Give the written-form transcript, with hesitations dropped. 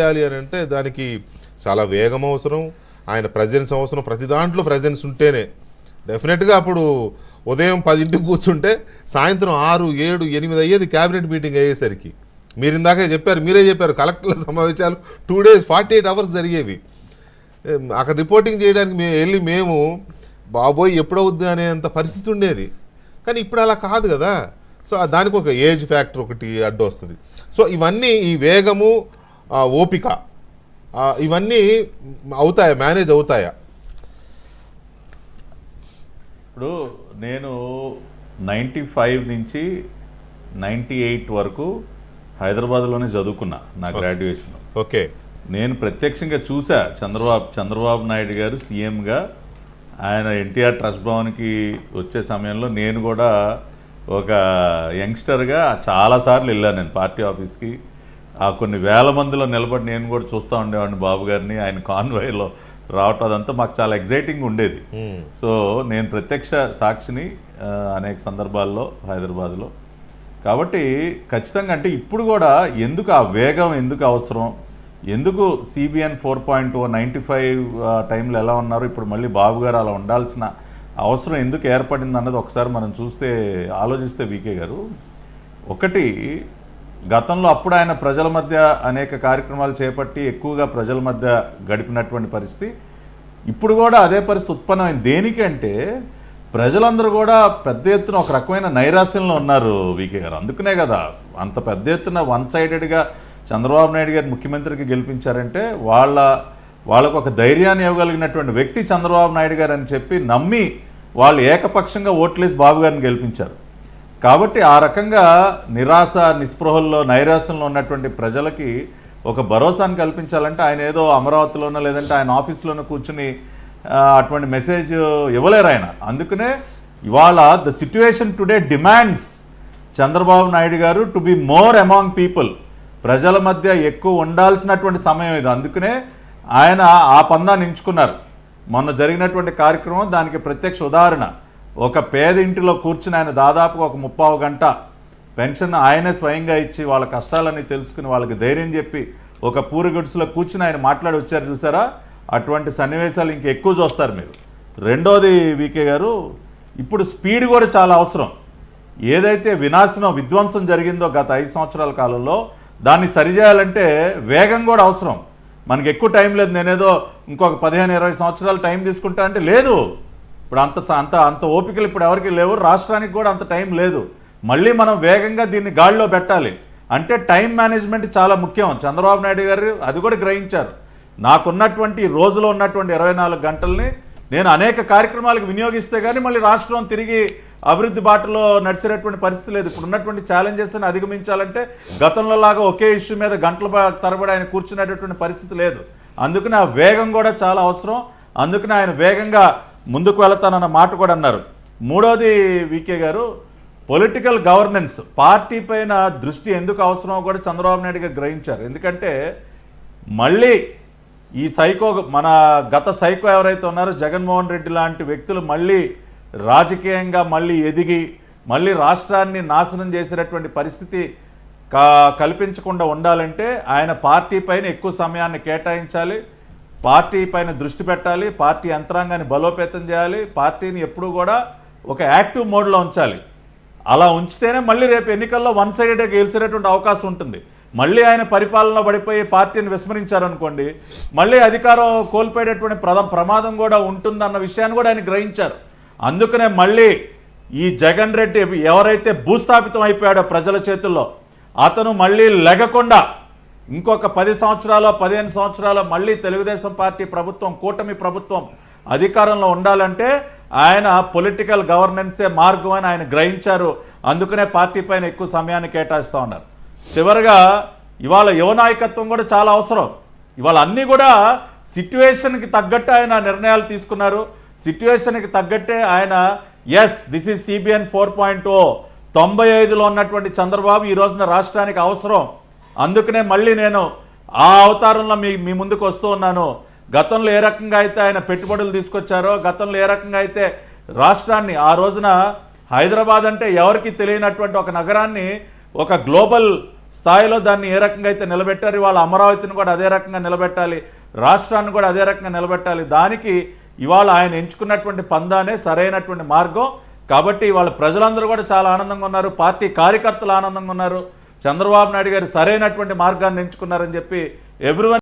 చేయాలి అని అంటే దానికి చాలా వేగం అవసరం, ఆయన ప్రజెన్స్ అవసరం. ప్రతి దాంట్లో ప్రజెన్స్ ఉంటేనే డెఫినెట్గా అప్పుడు ఉదయం 10ంటికి కూర్చుంటే సాయంత్రం 6, 7, 8 అయ్యేది క్యాబినెట్ మీటింగ్ అయ్యేసరికి. మీరు ఇందాకే చెప్పారు, మీరే చెప్పారు, కలెక్టర్ల సమావేశాలు 2 days 48 hours జరిగేవి. అక్కడ రిపోర్టింగ్ చేయడానికి మేము బాబోయ్ ఎప్పుడవుద్ది అనేంత పరిస్థితి ఉండేది. కానీ ఇప్పుడు అలా కాదు కదా. సో దానికి ఒక ఏజ్ ఫ్యాక్టర్ ఒకటి అడ్డు వస్తుంది. సో ఇవన్నీ ఈ వేగము, ఓపిక, ఇవన్నీ అవుతాయా, మేనేజ్ అవుతాయా? ఇప్పుడు నేను 95 నుంచి 98 వరకు హైదరాబాద్లోనే చదువుకున్నా నా గ్రాడ్యుయేషన్. ఓకే. నేను ప్రత్యక్షంగా చూసా చంద్రబాబు నాయుడు గారు సీఎంగా ఆయన ఎన్టీఆర్ ట్రస్ట్ భవన్కి వచ్చే సమయంలో నేను కూడా ఒక యంగ్స్టర్గా చాలాసార్లు వెళ్ళాను. నేను పార్టీ ఆఫీస్కి కొన్ని వేల మందిలో నిలబడి నేను కూడా చూస్తూ ఉండేవాడిని బాబు గారిని, ఆయన కాన్వాయ్లో రావటం. అదంతా మాకు చాలా ఎగ్జైటింగ్ ఉండేది. సో నేను ప్రత్యక్ష సాక్షిని అనేక సందర్భాల్లో హైదరాబాద్లో. కాబట్టి ఖచ్చితంగా అంటే ఇప్పుడు కూడా ఎందుకు ఆ వేగం ఎందుకు అవసరం, ఎందుకు CBN 4.0 95 టైంలో ఎలా ఉన్నారు, ఇప్పుడు మళ్ళీ బాబు గారు అలా ఉండాల్సిన అవసరం ఎందుకు ఏర్పడింది అన్నది ఒకసారి మనం ఆలోచిస్తే వీకే గారు, ఒకటి గతంలో అప్పుడు ఆయన ప్రజల మధ్య అనేక కార్యక్రమాలు చేపట్టి ఎక్కువగా ప్రజల మధ్య గడిపినటువంటి పరిస్థితి. ఇప్పుడు కూడా అదే పరిస్థితి ఉత్పన్నమైంది. దేనికంటే ప్రజలందరూ కూడా పెద్ద ఎత్తున ఒక రకమైన నైరాశ్యంలో ఉన్నారు వీకే గారు. అందుకనే కదా అంత పెద్ద ఎత్తున వన్ సైడెడ్గా చంద్రబాబు నాయుడు గారు ముఖ్యమంత్రికి గెలిపించారంటే వాళ్ళకు ఒక ధైర్యాన్ని ఇవ్వగలిగినటువంటి వ్యక్తి చంద్రబాబు నాయుడు గారు అని చెప్పి నమ్మి వాళ్ళు ఏకపక్షంగా ఓట్లేసి బాబు గారిని గెలిపించారు. కాబట్టి ఆ రకంగా నిరాశ నిస్పృహల్లో నైరాశ్యంలో ఉన్నటువంటి ప్రజలకి ఒక భరోసాను కల్పించాలంటే ఆయన ఏదో అమరావతిలోనో లేదంటే ఆయన ఆఫీస్లోనో కూర్చుని అటువంటి మెసేజ్ ఇవ్వలేరు ఆయన. అందుకనే ఇవాళ the situation today demands Chandrababu Naidu garu to be more among people, ప్రజల మధ్య ఎక్కువ ఉండాల్సినటువంటి సమయం ఇది. అందుకనే ఆయన ఆ పందాన్ని ఎంచుకున్నారు. మొన్న జరిగినటువంటి కార్యక్రమం దానికి ప్రత్యక్ష ఉదాహరణ. ఒక పేదింటిలో కూర్చుని ఆయన దాదాపుగా ఒక 30 గంట పెన్షన్ ఆయనే స్వయంగా ఇచ్చి వాళ్ళ కష్టాలన్నీ తెలుసుకుని వాళ్ళకి ధైర్యం చెప్పి ఒక పూరి గుడిసెలో కూర్చుని ఆయన మాట్లాడి వచ్చారు చూసారా. అటువంటి సన్నివేశాలు ఇంక ఎక్కువ చూస్తారు మీరు. రెండోది వీకే గారు, ఇప్పుడు స్పీడ్ కూడా చాలా అవసరం. ఏదైతే విధ్వంసం జరిగిందో గత 5 సంవత్సరాల కాలంలో దాన్ని సరిచేయాలంటే వేగం కూడా అవసరం. మనకి ఎక్కువ టైం లేదు. నేనేదో ఇంకొక 15-20 సంవత్సరాలు టైం తీసుకుంటా అంటే లేదు. ఇప్పుడు అంత ఓపికలు ఇప్పుడు ఎవరికి లేవు, రాష్ట్రానికి కూడా అంత టైం లేదు. మళ్ళీ మనం వేగంగా దీన్ని గాడిలో పెట్టాలి అంటే టైం మేనేజ్మెంట్ చాలా ముఖ్యం. చంద్రబాబు నాయుడు గారు అది కూడా గ్రహించారు. నాకున్నటువంటి రోజులో ఉన్నటువంటి 24 గంటల్ని నేను అనేక కార్యక్రమాలకు వినియోగిస్తే కానీ మళ్ళీ రాష్ట్రం తిరిగి అభివృద్ధి బాటలో నడిచేటటువంటి పరిస్థితి లేదు. ఇప్పుడు ఉన్నటువంటి ఛాలెంజెస్ని అధిగమించాలంటే గతంలో లాగా ఒకే ఇష్యూ మీద గంటల తరబడి ఆయన కూర్చునేటటువంటి పరిస్థితి లేదు. అందుకని ఆ వేగం కూడా చాలా అవసరం. అందుకని ఆయన వేగంగా ముందుకు వెళతానన్న మాట కూడా అన్నారు. మూడోది వీకే గారు, పొలిటికల్ గవర్నెన్స్, పార్టీ పైన దృష్టి ఎందుకు అవసరమో కూడా చంద్రబాబు నాయుడు గారు గ్రహించారు. ఎందుకంటే మళ్ళీ ఈ మన గత సైకో ఎవరైతే ఉన్నారో జగన్మోహన్ రెడ్డి లాంటి వ్యక్తులు మళ్ళీ రాజకీయంగా మళ్ళీ ఎదిగి మళ్ళీ రాష్ట్రాన్ని నాశనం చేసేటటువంటి పరిస్థితి కల్పించకుండా ఉండాలంటే ఆయన పార్టీ పైన ఎక్కువ సమయాన్ని కేటాయించాలి, పార్టీ పైన దృష్టి పెట్టాలి, పార్టీ యంత్రాంగాన్ని బలోపేతం చేయాలి, పార్టీని ఎప్పుడూ కూడా ఒక యాక్టివ్ మోడ్లో ఉంచాలి. అలా ఉంచితేనే మళ్ళీ రేపు ఎన్నికల్లో వన్ సైడెడ్గా గెలిచేటటువంటి అవకాశం ఉంటుంది. మళ్ళీ ఆయన పరిపాలన పడిపోయి పార్టీని విస్మరించారనుకోండి, మళ్ళీ అధికారం కోల్పోయేటటువంటి ప్రమాదం కూడా ఉంటుందన్న విషయాన్ని కూడా ఆయన గ్రహించారు. అందుకనే మళ్ళీ ఈ జగన్ రెడ్డి ఎవరైతే భూస్థాపితం అయిపోయాడో ప్రజల చేతుల్లో, అతను మళ్ళీ లెగకుండా ఇంకొక 10 సంవత్సరాలు 15 సంవత్సరాలు మళ్ళీ తెలుగుదేశం పార్టీ ప్రభుత్వం, కూటమి ప్రభుత్వం అధికారంలో ఉండాలంటే ఆయన పొలిటికల్ గవర్నెన్సే మార్గం అని ఆయన గ్రహించారు. అందుకనే పార్టీ పైన ఎక్కువ సమయాన్ని కేటాయిస్తూ ఉన్నారు. చివరిగా ఇవాళ యువ నాయకత్వం కూడా చాలా అవసరం. ఇవాళ అన్నీ కూడా సిట్యుయేషన్కి తగ్గట్టు ఆయన నిర్ణయాలు తీసుకున్నారు. సిట్యుయేషన్కి తగ్గట్టే ఆయన దిస్ ఈజ్ CBN 4.0 95లో ఉన్నటువంటి చంద్రబాబు ఈ రోజున రాష్ట్రానికి అవసరం. అందుకనే మళ్ళీ నేను ఆ అవతారంలో మీ ముందుకు వస్తూ ఉన్నాను. గతంలో ఏ రకంగా అయితే ఆయన పెట్టుబడులు తీసుకొచ్చారో, గతంలో ఏ రకంగా అయితే రాష్ట్రాన్ని ఆ రోజున హైదరాబాద్ అంటే ఎవరికి తెలియనటువంటి ఒక నగరాన్ని ఒక గ్లోబల్ స్థాయిలో దాన్ని ఏ రకంగా అయితే నిలబెట్టారు, ఇవాళ అమరావతిని కూడా అదే రకంగా నిలబెట్టాలి, రాష్ట్రాన్ని కూడా అదే రకంగా నిలబెట్టాలి. దానికి ఇవాళ ఆయన ఎంచుకున్నటువంటి పందానే సరైనటువంటి మార్గం. కాబట్టి ఇవాళ ప్రజలందరూ కూడా చాలా ఆనందంగా ఉన్నారు, పార్టీ కార్యకర్తలు ఆనందంగా ఉన్నారు, చంద్రబాబు నాయుడు గారు సరైనటువంటి మార్గాన్ని ఎంచుకున్నారని చెప్పి ఎవ్రీవన్